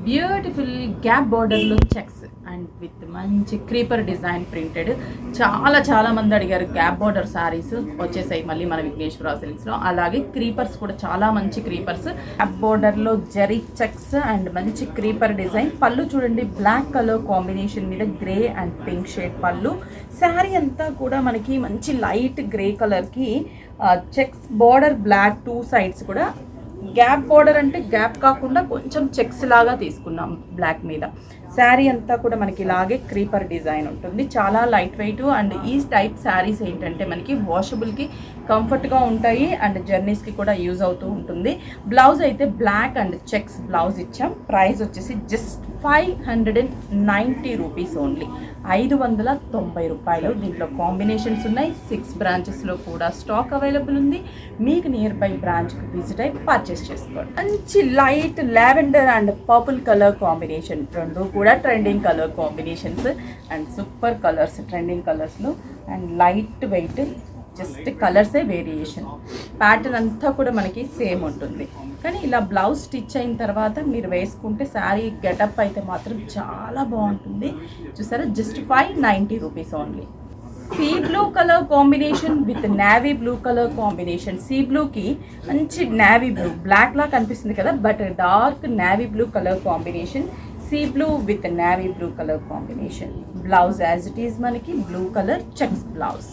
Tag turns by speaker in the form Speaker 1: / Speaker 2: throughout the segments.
Speaker 1: Beautiful gap బార్డర్లో checks and with మంచి creeper design printed. చాలా మంది అడిగారు గ్యాప్ బార్డర్ శారీస్ వచ్చేసాయి మళ్ళీ మన విఘ్నేశ్వర సిల్క్స్లో. అలాగే క్రీపర్స్ కూడా చాలా మంచి క్రీపర్స్. గ్యాప్ బార్డర్లో జరీ చెక్స్ అండ్ మంచి క్రీపర్ డిజైన్. పళ్ళు చూడండి, బ్లాక్ కలర్ కాంబినేషన్ మీద గ్రే అండ్ పింక్ షేడ్ పళ్ళు. శారీ అంతా కూడా మనకి మంచి లైట్ గ్రే కలర్కి checks border, black two sides కూడా. గ్యాప్ బార్డర్ అంటే గ్యాప్ కాకుండా కొంచెం చెక్స్ లాగా తీసుకున్నాం బ్లాక్ మీద. శారీ అంతా కూడా మనకి ఇలాగే క్రీపర్ డిజైన్ ఉంటుంది. చాలా లైట్ వెయిట్ అండ్ ఈ టైప్ శారీస్ ఏంటంటే మనకి వాషబుల్కి కంఫర్ట్గా ఉంటాయి అండ్ జర్నీస్కి కూడా యూజ్ అవుతూ ఉంటుంది. బ్లౌజ్ అయితే బ్లాక్ అండ్ చెక్స్ బ్లౌజ్ ఇచ్చాం. ప్రైస్ వచ్చేసి జస్ట్ 590 రూపీస్ ఓన్లీ, 590 రూపాయలు. దీంట్లో కాంబినేషన్స్ ఉన్నాయి. 6 బ్రాంచెస్లో కూడా స్టాక్ అవైలబుల్ ఉంది. మీకు నియర్ బై బ్రాంచ్కి విజిట్ అయి పర్చేస్ చేసుకోండి. మంచి light lavender and purple colour combination, రెండు కూడా trending colour combinations and super colours trending కలర్స్లో అండ్ లైట్ వెయిట్. జస్ట్ కలర్సే వేరియేషన్, ప్యాటర్న్ అంతా కూడా మనకి సేమ్ ఉంటుంది. కానీ ఇలా బ్లౌజ్ స్టిచ్ అయిన తర్వాత మీరు వేసుకుంటే శారీ గెటప్ అయితే మాత్రం చాలా బాగుంటుంది. చూసారా, just 590 rupees only. Sea blue colour combination with navy blue colour combination. Sea బ్లూకి మంచి నావీ బ్లూ, బ్లాక్ లా కనిపిస్తుంది కదా, but dark navy blue colour combination. Sea blue with navy blue colour combination. Blouse as it is మనకి blue colour checks blouse.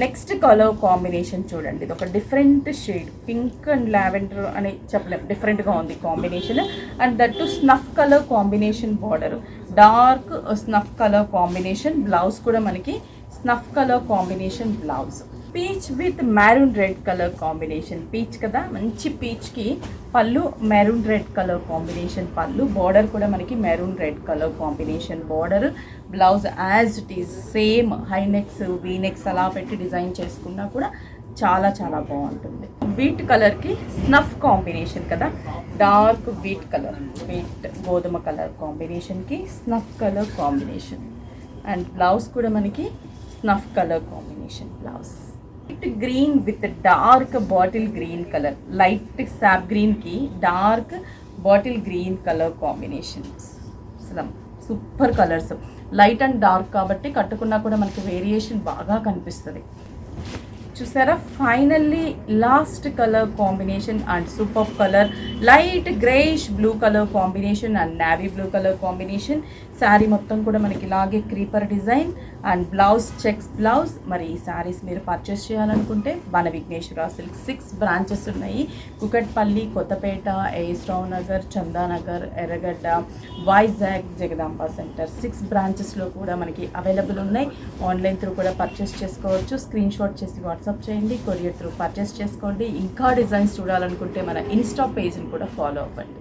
Speaker 1: Next colour combination చూడండి, ఇది ఒక different shade, pink and lavender అని చెప్పలేము, డిఫరెంట్గా ఉంది combination. And that too snuff colour combination border, dark snuff colour combination. Blouse కూడా మనకి snuff colour combination blouse. Peach with maroon red colour combination. Peach కదా, మంచి పీచ్కి పళ్ళు మెరూన్ రెడ్ కలర్ కాంబినేషన్ పళ్ళు. బార్డర్ కూడా మనకి maroon red colour combination border. Blouse as it is same, high necks V necks అలా పెట్టి డిజైన్ చేసుకున్నా కూడా చాలా బాగుంటుంది. వీట్ కలర్కి స్నఫ్ కాంబినేషన్ కదా, డార్క్ వీట్ కలర్, వీట్ గోధుమ కలర్ కాంబినేషన్కి snuff colour combination. And blouse కూడా మనకి snuff colour combination blouse. Light green with dark bottle green colour, light sap గ్రీన్కి dark bottle green colour combinations. అసలు super colours, light and dark కాబట్టి కట్టుకున్నా కూడా మనకి వేరియేషన్ బాగా కనిపిస్తుంది. చూసారా, finally last colour combination and super colour, light greyish blue colour combination and navy blue colour combination. Sari మొత్తం కూడా మనకి ఇలాగే creeper design and blouse checks blouse. మరి ఈ శారీస్ మీరు పర్చేస్ చేయాలనుకుంటే మన విఘ్నేశ్వర సిల్క్ 6 బ్రాంచెస్ ఉన్నాయి. కుకట్పల్లి, కొత్తపేట, ఏస్రావు నగర్, చందానగర్, ఎర్రగడ్డ, వైజాగ్, జగదాంబ సెంటర్ 6 బ్రాంచెస్లో కూడా మనకి అవైలబుల్ ఉన్నాయి. ఆన్లైన్ త్రూ కూడా పర్చేస్ చేసుకోవచ్చు. స్క్రీన్ షాట్ చేసి వాట్సాప్ చేయండి, కొరియర్ త్రూ పర్చేస్ చేసుకోండి. ఇంకా డిజైన్స్ చూడాలనుకుంటే మన ఇన్స్టా పేజ్ని కూడా ఫాలో అవ్వండి.